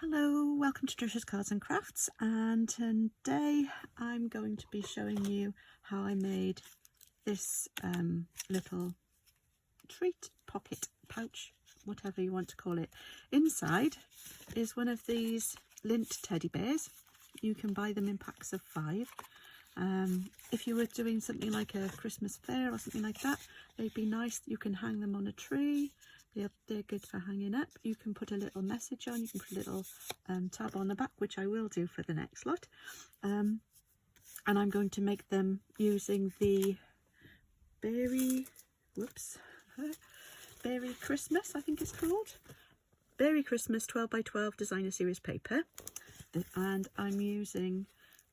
Hello, welcome to Trisha's Cards and Crafts, and today I'm going to be showing you how I made this little treat pocket pouch, whatever you want to call it. Inside is one of these Lindt teddy bears. You can buy them in packs of 5. If you were doing something like a Christmas fair or something like that, they'd be nice. You can hang them on a tree. They're good for hanging up. You can put a little message on. You can put a little tab on the back, which I will do for the next lot. And I'm going to make them using the Berry Christmas, I think it's called. Berry Christmas 12 by 12 designer series paper. And I'm using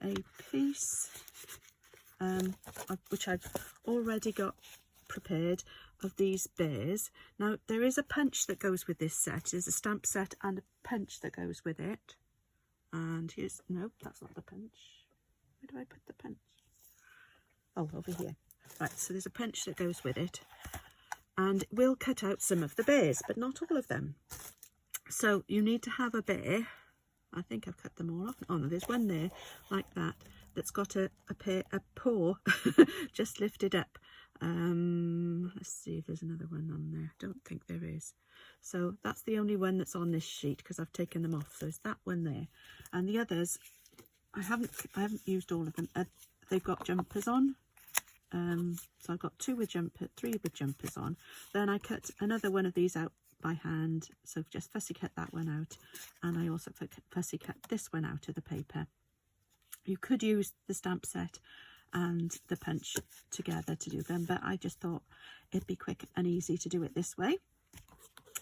a piece which I've already got prepared of these bears. Now there is a punch that goes with this set. There's a stamp set and a punch that goes with it. And here's, no, that's not the punch. Where do I put the punch? Oh, over here. Right, so there's a punch that goes with it, and we'll cut out some of the bears, but not all of them. So you need to have a bear. I think I've cut them all off. Oh no, there's one there like that that's got a paw just lifted up. Let's see if there's another one on there. Don't think there is. So that's the only one that's on this sheet because I've taken them off. So there's that one there, and the others I haven't used all of them. They've got jumpers on. So I've got 3 with jumpers on. Then I cut another one of these out by hand, so just fussy cut that one out, and I also fussy cut this one out of the paper. You could use the stamp set and the punch together to do them, but I just thought it'd be quick and easy to do it this way.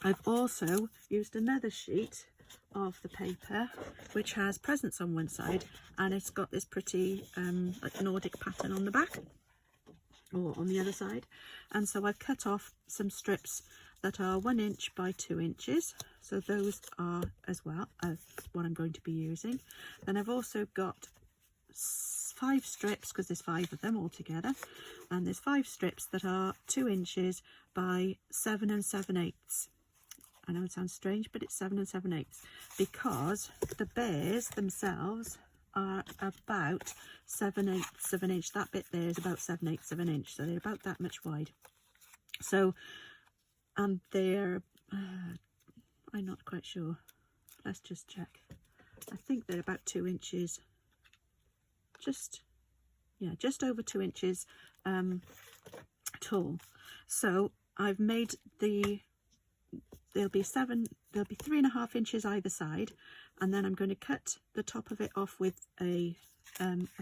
I've also used another sheet of the paper which has presents on one side, and it's got this pretty like Nordic pattern on the back, or on the other side, and so I've cut off some strips that are 1 inch by 2 inches, so those are as well as what I'm going to be using. Then I've also got 5 strips, because there's 5 of them all together, and there's 5 strips that are 2 inches by 7 7/8. I know it sounds strange, but it's 7 7/8 because the bears themselves are about 7/8 of an inch. That bit there is about 7/8 of an inch, so they're about that much wide. So, and they're I'm not quite sure, let's just check. I think they're about 2 inches, just over 2 inches tall. So I've made there'll be 3.5 inches either side, and then I'm going to cut the top of it off with a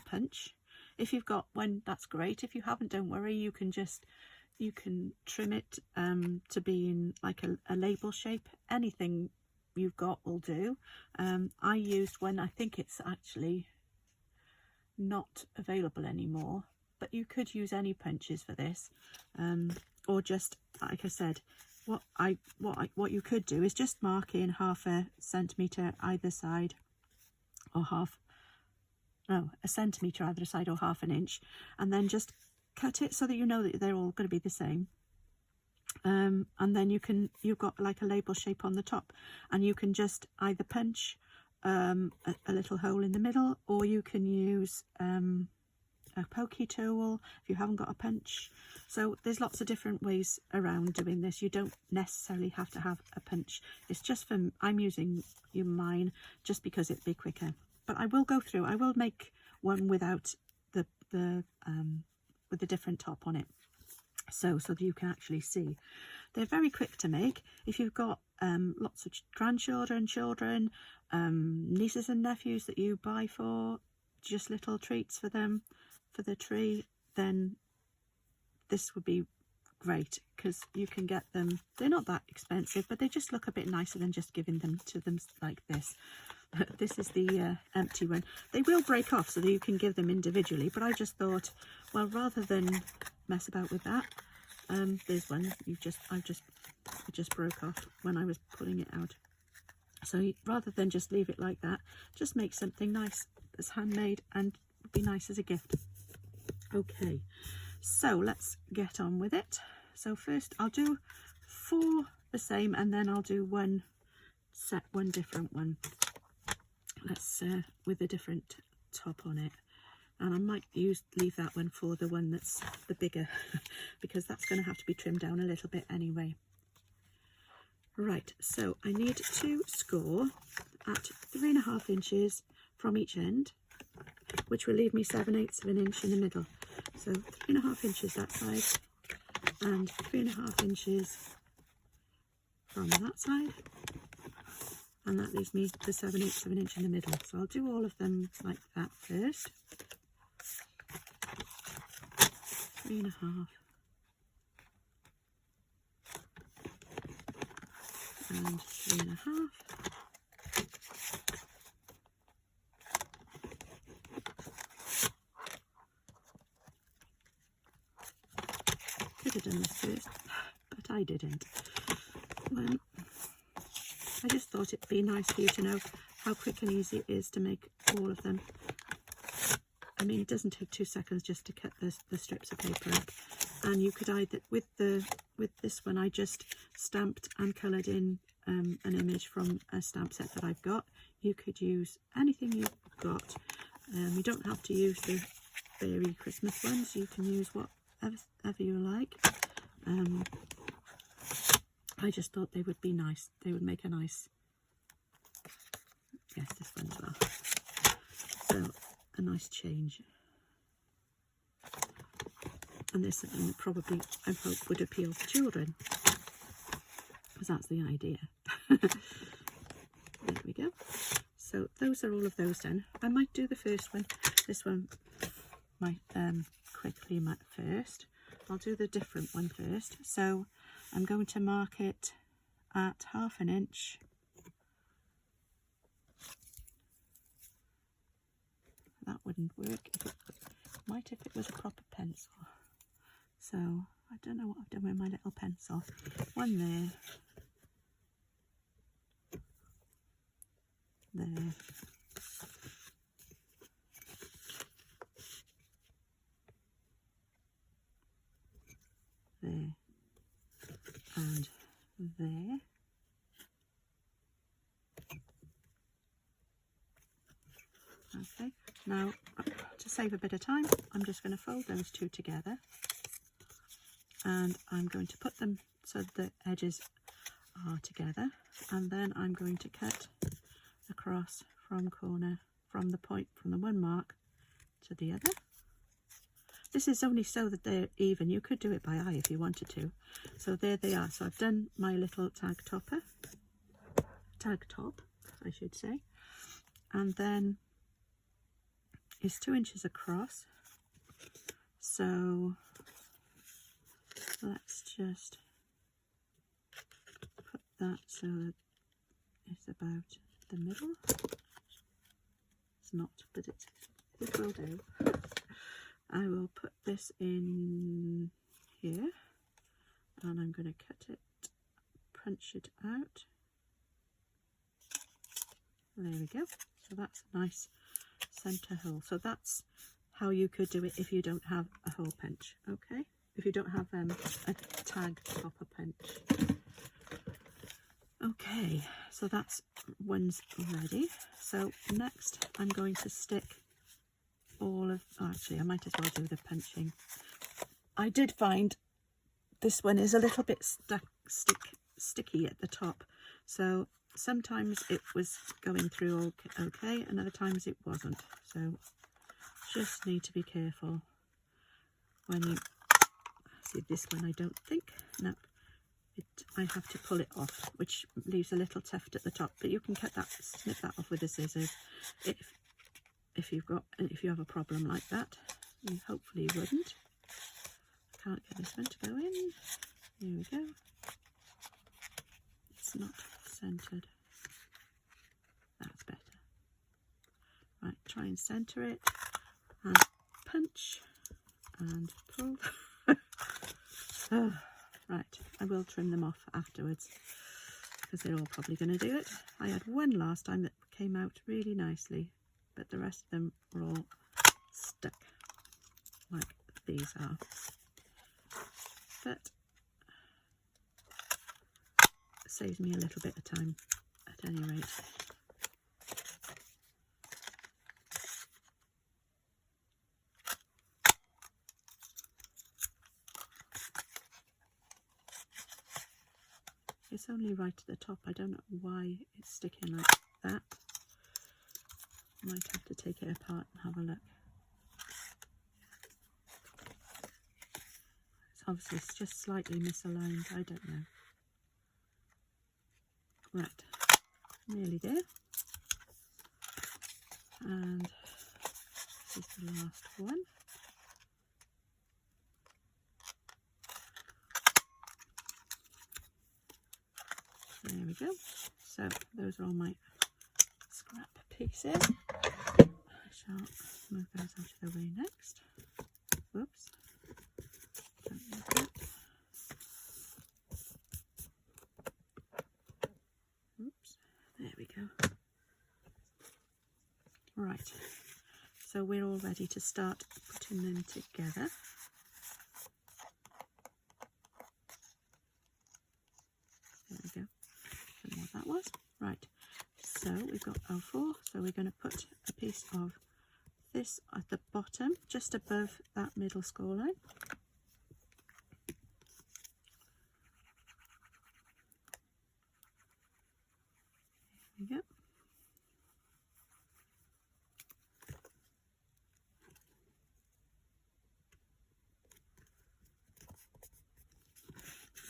punch. If you've got one, that's great. If you haven't, don't worry, you can trim it to be in like a label shape. Anything you've got will do. I used one, I think it's actually not available anymore, but you could use any punches for this, or just, like I said, what you could do is just mark in 1/2 centimetre either side, or a centimetre either side, or 1/2 inch, and then just cut it so that you know that they're all going to be the same. And then you've got like a label shape on the top, and you can just either punch a little hole in the middle, or you can use a pokey tool if you haven't got a punch. So there's lots of different ways around doing this. You don't necessarily have to have a punch. It's just I'm using mine just because it'd be quicker. But I will go through, I will make one without with a different top on it, so that you can actually see. They're very quick to make. If you've got lots of grandchildren, children, nieces and nephews that you buy for just little treats for them for the tree, then this would be great, because you can get them. They're not that expensive, but they just look a bit nicer than just giving them to them like this. This is the empty one. They will break off so that you can give them individually, but I just thought, well, rather than mess about with that, there's one it just broke off when I was pulling it out. So rather than just leave it like that, just make something nice that's handmade and would be nice as a gift. Okay, so let's get on with it. So first I'll do 4 the same, and then I'll do one different one. Let's with a different top on it, and I might leave that one for the one that's the bigger because that's going to have to be trimmed down a little bit anyway. Right, so I need to score at 3.5 inches from each end, which will leave me 7/8 of an inch in the middle. So 3.5 inches that side and 3.5 inches from that side, and that leaves me the 7/8 of an inch in the middle. So I'll do all of them like that first. 3.5 and 3.5. Could have done this first, but I didn't. I just thought it'd be nice for you to know how quick and easy it is to make all of them. I mean, it doesn't take 2 seconds just to cut the strips of paper up. And you could either, with this one, I just stamped and coloured in an image from a stamp set that I've got. You could use anything you've got. You don't have to use the fairy Christmas ones. You can use whatever you like. I just thought they would be nice. They would make a nice, yes, this one as well. So a nice change. And this probably, I hope, would appeal to children, because that's the idea. There we go. So those are all of those done. I might do the first one. This one might quickly first. I'll do the different one first. So I'm going to mark it at 1/2 inch. That wouldn't work. Might if it was a proper pencil. So I don't know what I've done with my little pencil. One there. There. There. And there. Okay, now to save a bit of time, I'm just going to fold those two together, and I'm going to put them so the edges are together, and then I'm going to cut across from the point from the one mark to the other. This is only so that they're even. You could do it by eye if you wanted to. So there they are. So I've done my little tag top, I should say, and then it's 2 inches across. So let's just put that so that it's about the middle. It's not, but it will do. I will put this in here, and I'm going to cut it, punch it out. There we go. So that's a nice centre hole. So that's how you could do it if you don't have a hole punch, okay? If you don't have a tag topper punch. Okay, so that's one's ready. So next I'm going to stick all of, actually I might as well do the punching. I did find this one is a little bit sticky at the top, so sometimes it was going through okay, and other times it wasn't. So just need to be careful when you see this one. I don't think, no, I have to pull it off, which leaves a little tuft at the top, but you can snip that off with the scissors if you have a problem like that. You hopefully wouldn't. Can't get this one to go in. Here we go. It's not centered. That's better. Right, try and center it, and punch and pull. Oh, right, I will trim them off afterwards because they're all probably going to do it. I had one last time that came out really nicely, but the rest of them were all stuck like these are. But it saves me a little bit of time at any rate. It's only right at the top. I don't know why it's sticking like that. Might have to take it apart and have a look. It's obviously just slightly misaligned. I don't know. Right, nearly there. And this is the last one. There we go. So those are all my scrap pieces. I shall move those out of the way next. Whoops. Don't need that. Oops. There we go. Right. So we're all ready to start putting them together. There we go. Don't know what that was. Right. So we've got our 4. So we're going to put a piece of this at the bottom, just above that middle score line. There we go.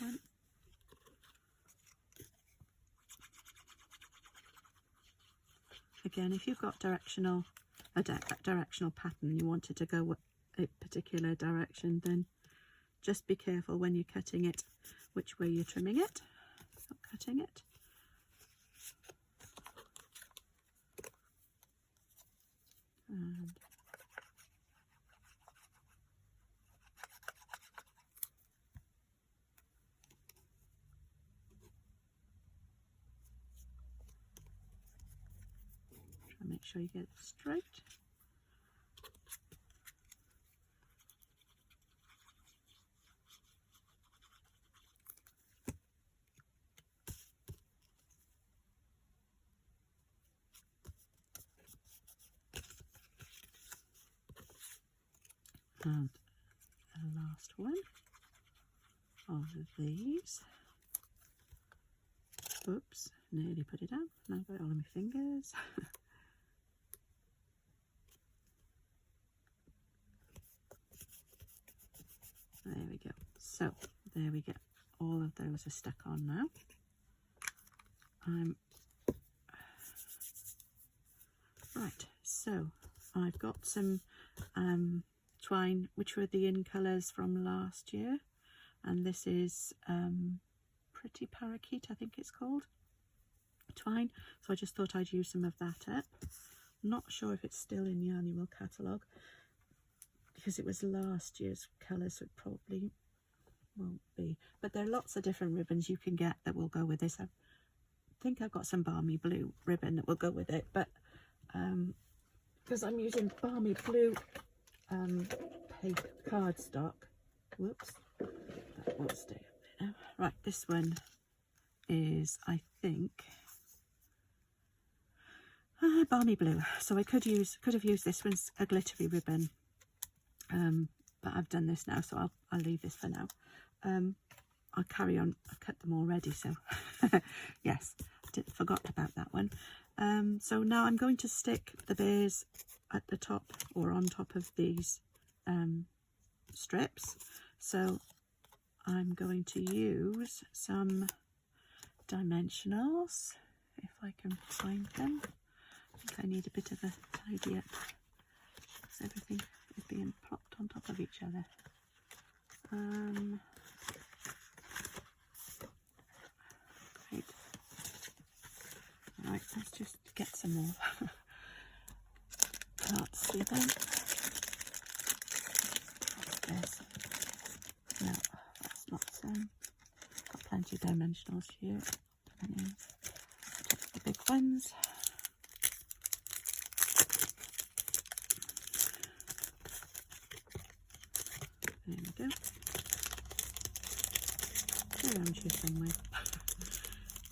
One. Again, if you've got a directional pattern, you want it to go a particular direction, then just be careful when you're cutting it, which way you're trimming it, or cutting it. And try and make sure you get it straight. And the last one of these. Oops, nearly put it down. Now I've got it all on my fingers. There we go. So there we go. All of those are stuck on now. Right, so I've got some twine, which were the in colours from last year, and this is Pretty Parakeet, I think it's called, twine. So I just thought I'd use some of that up. Not sure if it's still in the annual catalogue, because it was last year's colours, so it probably won't be. But there are lots of different ribbons you can get that will go with this. I think I've got some balmy blue ribbon that will go with it, but because I'm using balmy blue paper cardstock. Whoops, that won't stay up there now. Right, this one is, I think, balmy blue. So I could have used this one's a glittery ribbon, but I've done this now, so I'll leave this for now. I'll carry on. I've cut them already, so yes, I forgot about that one. So now I'm going to stick the bears at the top or on top of these strips. So I'm going to use some dimensionals, if I can find them. I think I need a bit of a tidy up because everything is being plopped on top of each other. Great. Right, let's just get some more parts to them. This. No, that's not some. Got plenty of dimensionals here. The big ones. There we go. They're around here somewhere.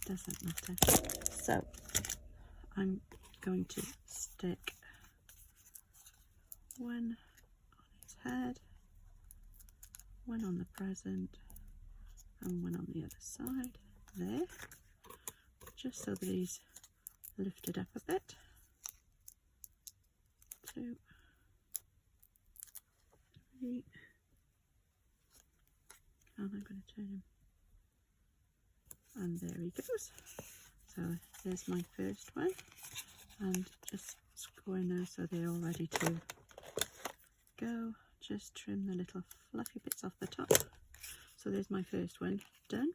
Doesn't matter. So I'm going to stick one on his head, one on the present, and one on the other side. there, just so that he's lifted up a bit. 2, 3, and I'm going to turn him, and there he goes. So there's my first one, and just scoring those so they're all ready to go. Just trim the little fluffy bits off the top. So there's my first one done,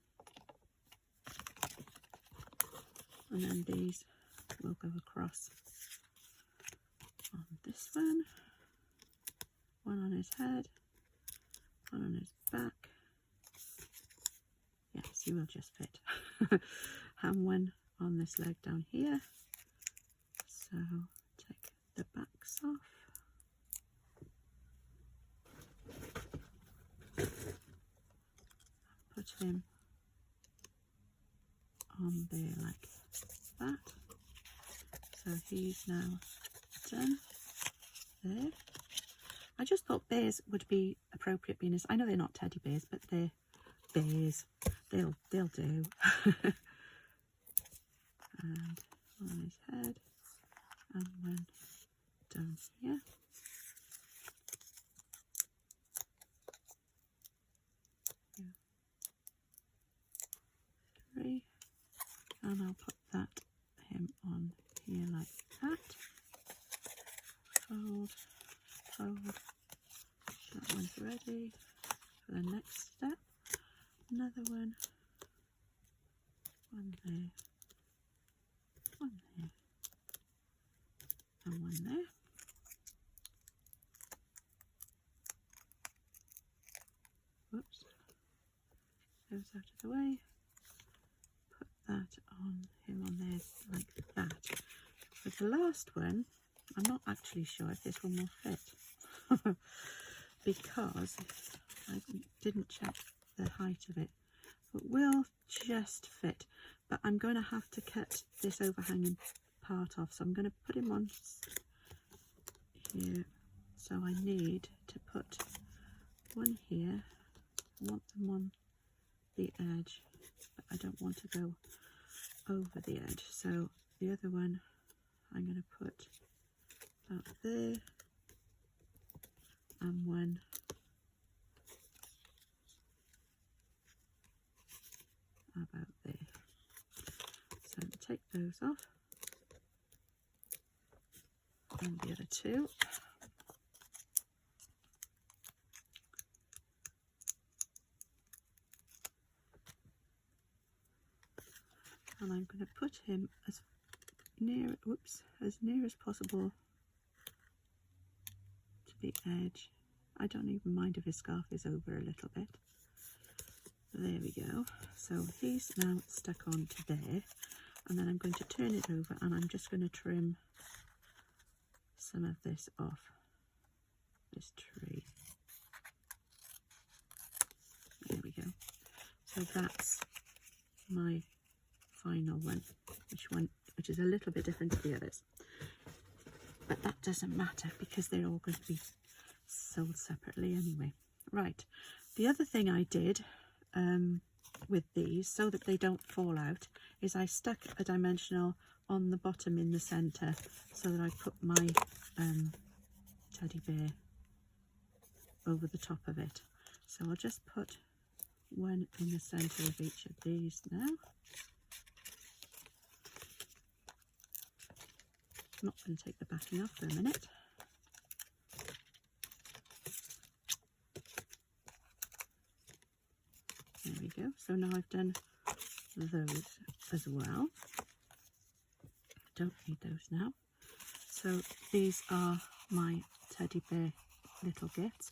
and then these will go across on this one on his head, one on his back. Yes, you will just fit. And one on this leg down here. So take the backs off. Put him on there like that. So he's now done there. I just thought bears would be appropriate, being as I know they're not teddy bears, but they're bears. They'll do. And on his head, and one down here. 3, and I'll put him on here like that. Fold, fold. That one's ready for the next step. Another one there, one there, and one there. Whoops, those out of the way. Put that on him on there like that. With the last one, I'm not actually sure if this one will fit because I didn't check the height of it. It will just fit, but I'm going to have to cut this overhanging part off, so I'm going to put him on here. So I need to put one here. I want them on the edge, but I don't want to go over the edge, so the other one I'm going to put about there, and one about there. So take those off, and the other two. And I'm going to put him as near, as near as possible to the edge. I don't even mind if his scarf is over a little bit. There we go. So he's now stuck onto there, and then I'm going to turn it over, and I'm just going to trim some of this off this tree. There we go. So that's my final one, which is a little bit different to the others, but that doesn't matter because they're all going to be sold separately anyway. Right, the other thing I did with these, so that they don't fall out, is I stuck a dimensional on the bottom in the center, so that I put my teddy bear over the top of it. So I'll just put one in the center of each of these now. I'm not going to take the backing off for a minute. There we go. So now I've done those as well. Don't need those now. So these are my teddy bear little gifts,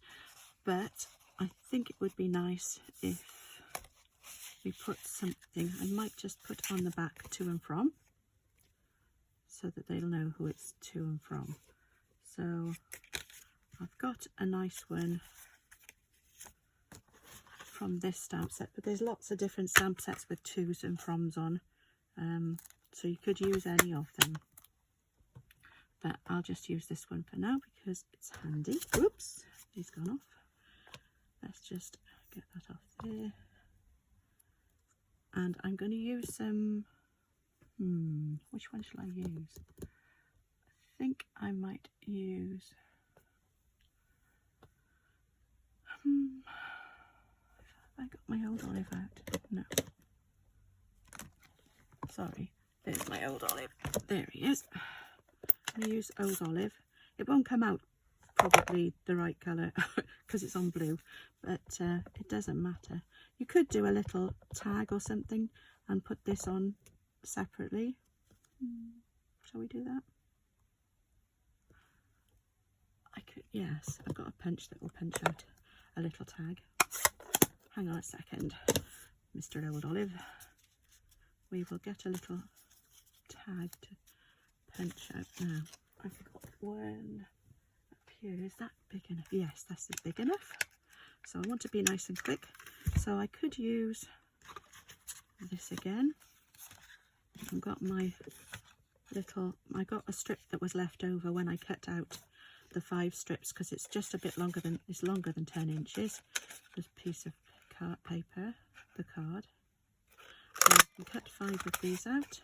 but I think it would be nice if we put something. I might just put on the back to and from, so that they'll know who it's to and from. So I've got a nice one from this stamp set, but there's lots of different stamp sets with tos and froms on, so you could use any of them, but I'll just use this one for now because it's handy. Oops, he's gone off. Let's just get that off there. And I'm going to use some, which one shall I use? I think I might use, have I got my old olive out? No. Sorry, there's my old olive. There he is. I'm going to use old olive. It won't come out probably the right colour because it's on blue, but it doesn't matter. You could do a little tag or something and put this on separately. Shall we do that? I could, yes, I've got a punch that will punch out a little tag. Hang on a second, Mr. Old Olive. We will get a little tag to punch out now. I've got one up here. Is that big enough? Yes, that's big enough. So I want to be nice and quick. So I could use this again. I've got my little, I got a strip that was left over when I cut out the 5 strips because it's just a bit longer than, it's longer than 10 inches. This piece of card paper, the card. So I can cut 5 of these out.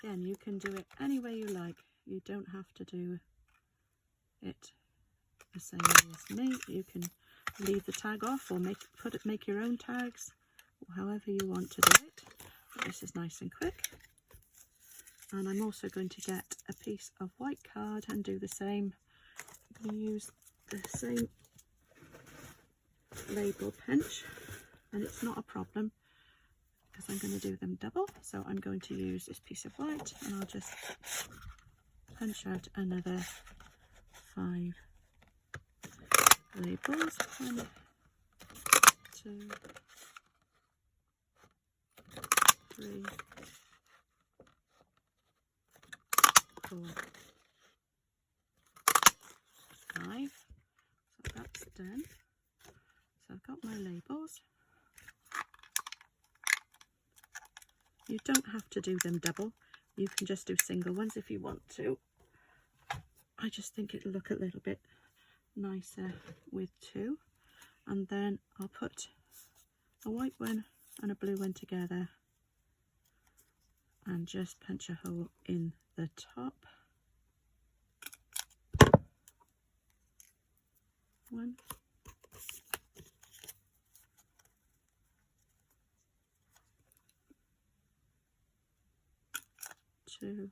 Again, you can do it any way you like. You don't have to do it the same way as me. You can leave the tag off or make your own tags, or however you want to do it. But this is nice and quick. And I'm also going to get a piece of white card and do the same. I'm going to use the same label punch, and it's not a problem because I'm going to do them double. So I'm going to use this piece of white and I'll just punch out another 5 labels. 1, 2, 3, 4, 5. So that's done. So I've got my labels. You don't have to do them double. You can just do single ones if you want to. I just think it'll look a little bit nicer with 2. And then I'll put a white one and a blue one together and just punch a hole in the top. 1. 2.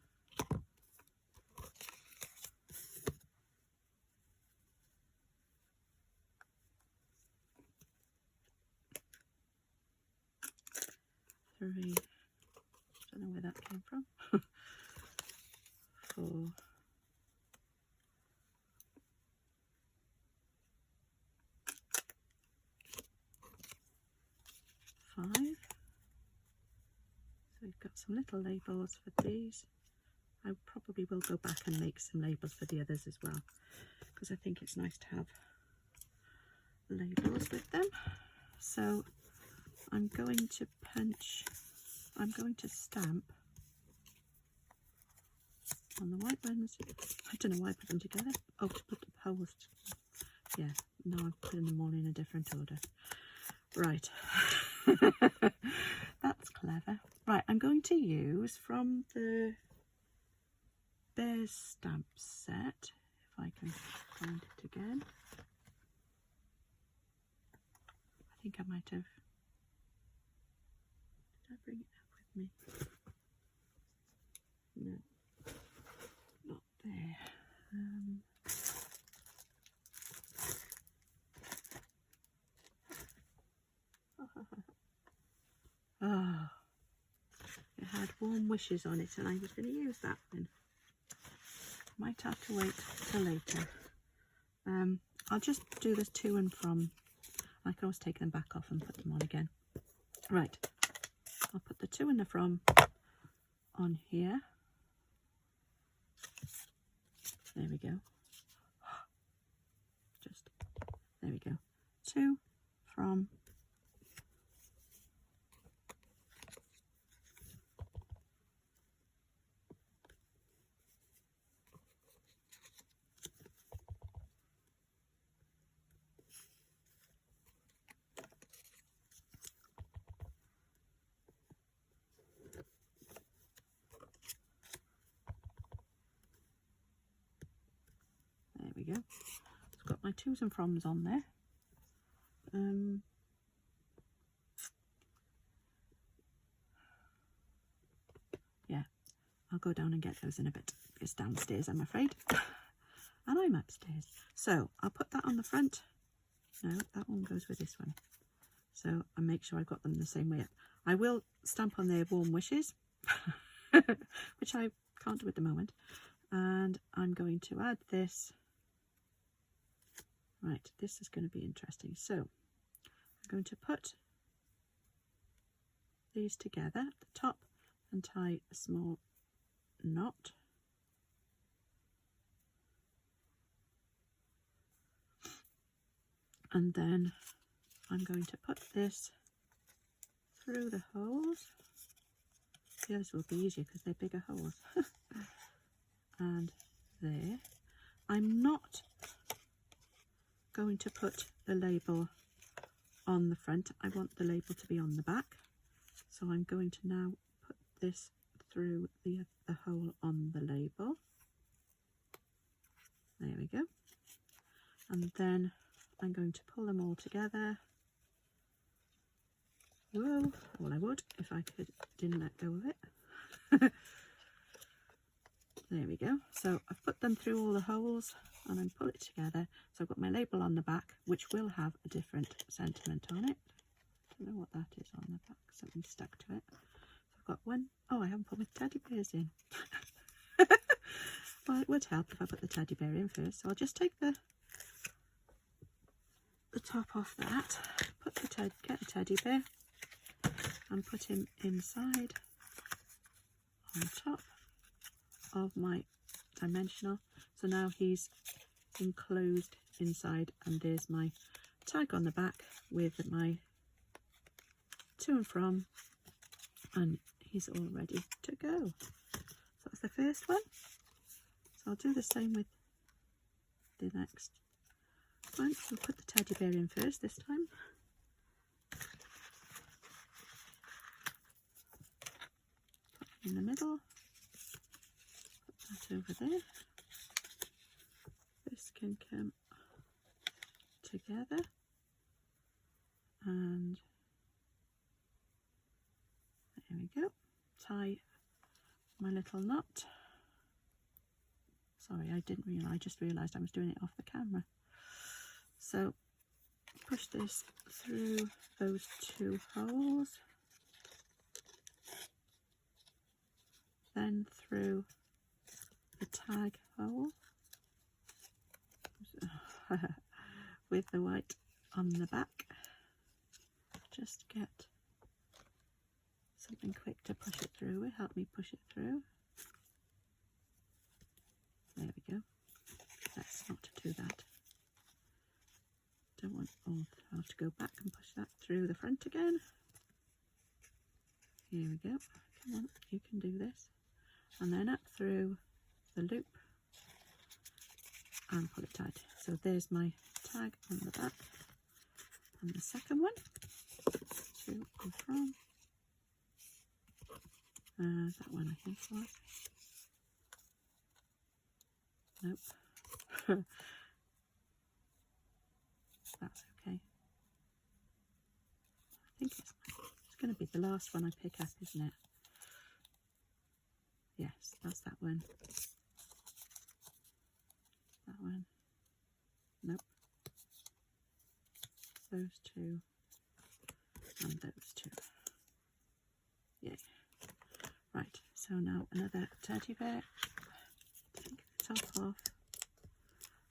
3. Don't know where that came from. 4. 5. So we've got some little labels for these. I probably will go back and make some labels for the others as well, because I think it's nice to have labels with them. So I'm going to punch, I'm going to stamp on the white ones. I don't know why I put them together. Oh, to put the holes. Yeah, now I'm putting them all in a different order. Right. That's clever. Right, I'm going to use from the Bears stamp set, if I can find it again. I think I might have. Did I bring it up with me? No, not there. Oh, it had Warm Wishes on it, and I was going to use that one. Might have to wait till later. I'll just do this to and from. I can always take them back off and put them on again. Right, I'll put the to and the from on here. There we go. Just, there we go. To, from. go. It's got my to's and froms on there. Yeah, I'll go down and get those in a bit. It's downstairs, I'm afraid. And I'm upstairs. So I'll put that on the front. No, that one goes with this one. So I make sure I've got them the same way up. I will stamp on their warm wishes, which I can't do at the moment. And I'm going to add this. Right, this is going to be interesting. So I'm going to put these together at the top and tie a small knot. And then I'm going to put this through the holes. The others will be easier because they're bigger holes. And there. I'm not going to put the label on the front. I want the label to be on the back. So I'm going to now put this through the hole on the label. There we go. And then I'm going to pull them all together. Whoa, well I would if I didn't let go of it. There we go. So I've put them through all the holes and then pull it together. So I've got my label on the back, which will have a different sentiment on it. I don't know what that is on the back, something stuck to it. So I've got one. Oh, I haven't put my teddy bears in. Well, it would help if I put the teddy bear in first. So I'll just take the top off that, get a teddy bear and put him inside on top of my dimensional. So now he's enclosed inside, and there's my tag on the back with my to and from, and he's all ready to go. So that's the first one. So I'll do the same with the next one. We'll put the teddy bear in first this time. Put it in the middle. Put that over there. This can come together, and there we go. Tie my little knot. Sorry, I didn't realise. I just realised I was doing it off the camera. So push this through those two holes, then through the tag hole with the white on the back. Just get something quick to push it through. Will help me push it through. There we go. Let's not do that. Don't want, oh, I'll have to go back and push that through the front again. Here we go. Come on, you can do this. And then up through the loop and pull it tight. So there's my tag on the back. And the second one, to and from. That one I think was. Nope. That's okay. I think it's going to be the last one I pick up, isn't it? Yes, that's that one. That one. Nope. Those two. And those two. Yay. Right, so now another teddy bear. Take the top off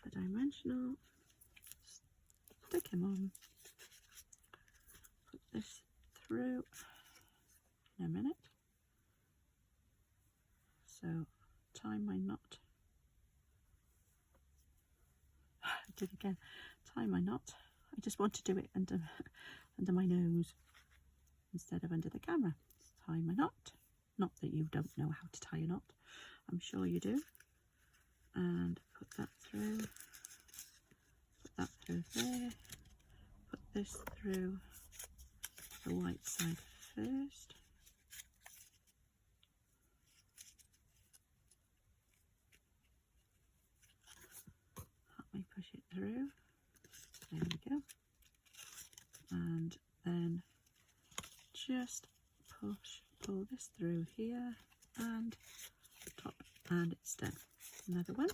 the dimensional. Stick him on. Put this through in a minute. So tie my knot. I did again. Tie my knot. I just want to do it under my nose instead of under the camera. Tie my knot. Not that you don't know how to tie a knot. I'm sure you do. And put that through. Put that through there. Put this through the white side first. Help through. There we go. And then just pull this through here and top, and it's done. Another one.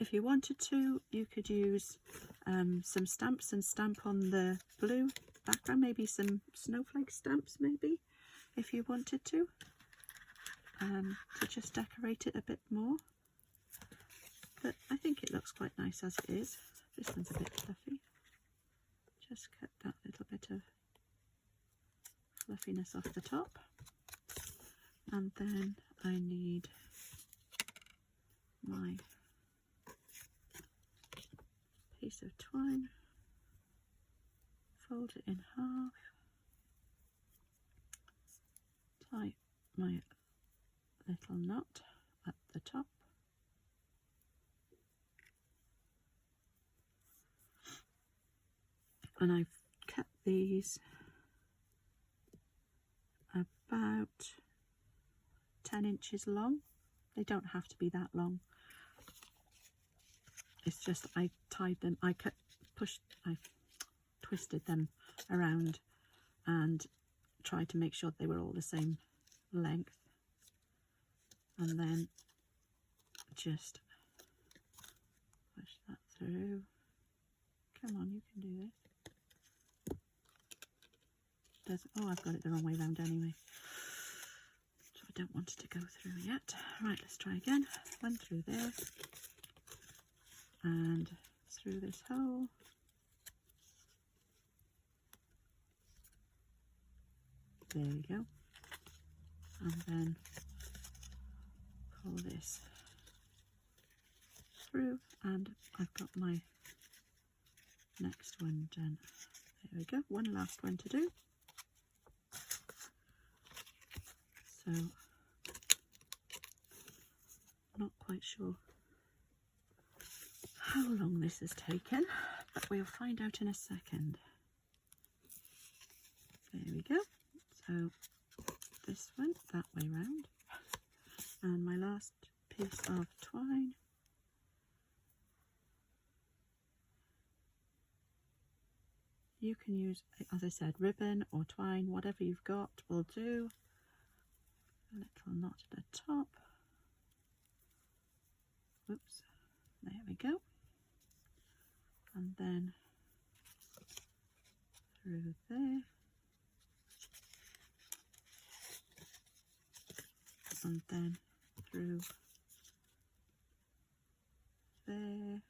If you wanted to, you could use some stamps and stamp on the blue background, maybe some snowflake stamps maybe, if you wanted to just decorate it a bit more. But I think it looks quite nice as it is. This one's a bit fluffy. Just cut that little bit of fluffiness off the top. And then I need my piece of twine, fold it in half, tie my little knot at the top, and I've cut these about 10 inches long. They don't have to be that long. It's just I tied them, I twisted them around and tried to make sure they were all the same length, and then just push that through. Come on, you can do this. Oh, I've got it the wrong way round anyway, so I don't want it to go through yet. Right, let's try again. One through there and through this hole. There we go. And then pull this through, and I've got my next one done. There we go. One last one to do. So, not quite sure how long this has taken, but we'll find out in a second. There we go. So this one that way round, and my last piece of twine. You can use, as I said, ribbon or twine, whatever you've got will do. A little knot at the top. Oops, there we go. And then through there. And then through there.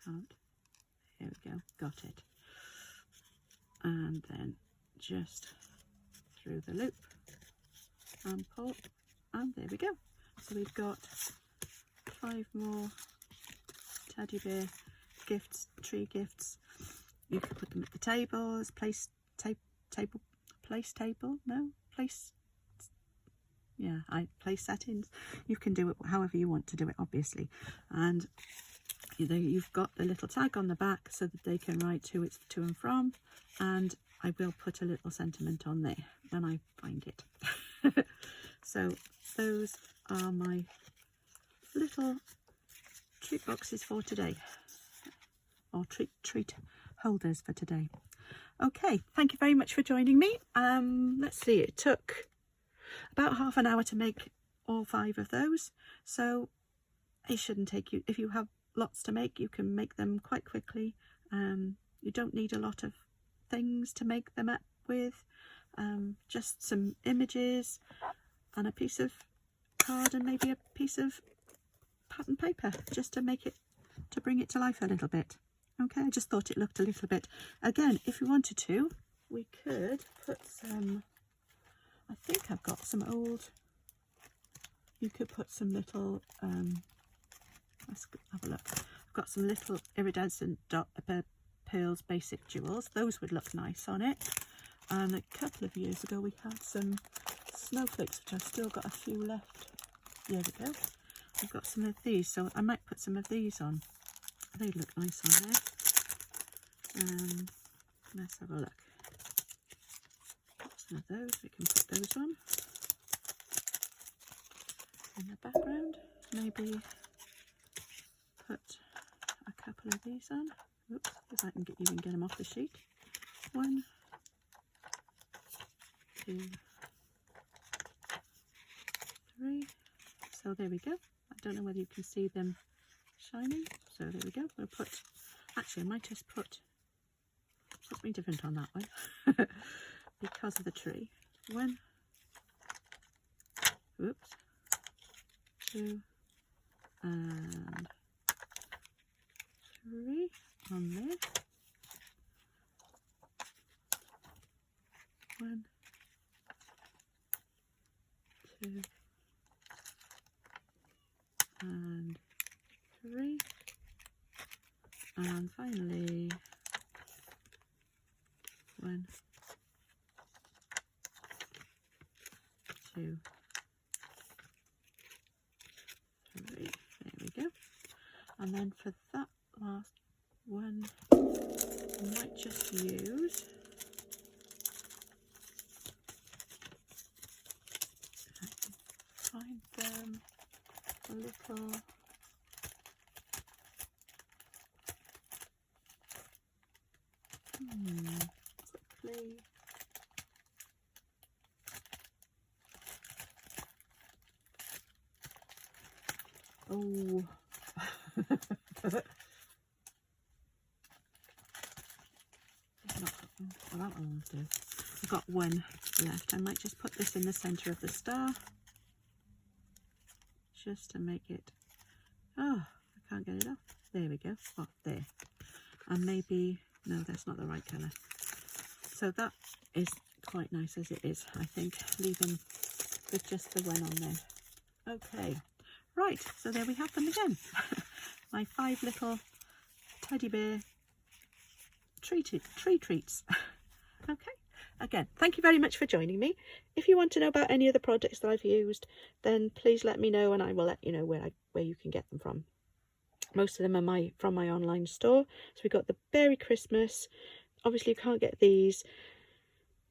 Can't. There we go, got it. And then just through the loop and pull, and there we go. So we've got 5 more teddy bear gifts, tree gifts. You can put them at the tables, place settings. You can do it however you want to do it, obviously. And you've got the little tag on the back so that they can write who it's to and from, and I will put a little sentiment on there when I find it. So those are my little treat boxes for today, or treat holders for today. Okay, thank you very much for joining me. Let's see, it took about half an hour to make all 5 of those, so it shouldn't take you, if you have lots to make, you can make them quite quickly. You don't need a lot of things to make them up with, just some images and a piece of card and maybe a piece of pattern paper, just to make it, to bring it to life a little bit. Okay, I just thought it looked a little bit. Again, if you wanted to, we could put some, I think I've got some old, you could put some little, let's have a look. I've got some little iridescent pearls basic jewels. Those would look nice on it. And a couple of years ago we had some snowflakes, which I've still got a few left. There we go. I've got some of these, so I might put some of these on. They look nice on there. Let's have a look. of those, we can put those on in the background. Maybe put a couple of these on. Oops, if I can even get them off the sheet. 1, 2, 3. So there we go. I don't know whether you can see them shining. So there we go. We'll put, actually I might just put something different on that one because of the tree. 1, whoops, 2, and 3 on there. 1, 2, and 3, and finally 1, 2, 3. There we go. And then for that last one, I might just use, if I can find them, a little quickly. Oh. Well, that one will do. I've got one left. I might just put this in the centre of the star, just to make it, oh, I can't get it off. There we go. Oh, there. And maybe, no, that's not the right colour. So that is quite nice as it is, I think, leaving with just the one on there. Okay, right, so there we have them again. My 5 little teddy bear tree treats. Okay, again, thank you very much for joining me. If you want to know about any of the products that I've used, then please let me know and I will let you know where you can get them from. Most of them are from my online store. So we've got the Berry Christmas. Obviously you can't get these.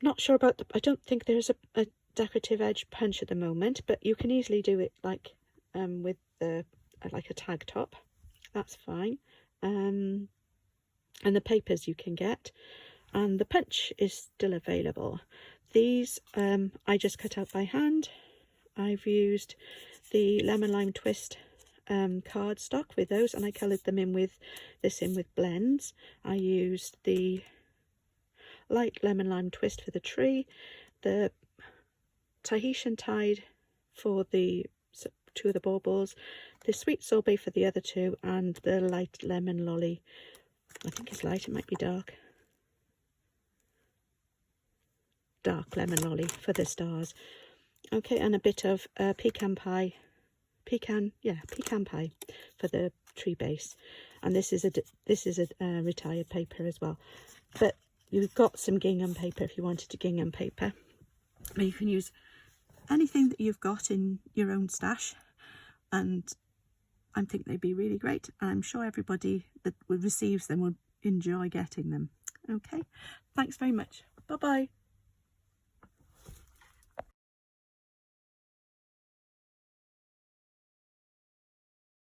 Not sure about the, I don't think there's a decorative edge punch at the moment, but you can easily do it like with the like a tag top. That's fine. And the papers you can get, and the punch is still available. These I just cut out by hand. I've used the lemon lime twist cardstock with those, and I coloured them in with blends. I used the light lemon lime twist for the tree, the Tahitian tide for the 2 of the baubles, the sweet sorbet for the other 2, and the light lemon lolly. I think it's light, it might be dark lemon lolly for the stars. Okay, and a bit of pecan pie for the tree base. And this is a retired paper as well, but you've got some gingham paper if you wanted to gingham paper. But you can use anything that you've got in your own stash, and I think they'd be really great. I'm sure everybody that receives them would enjoy getting them. Okay, thanks very much. Bye bye.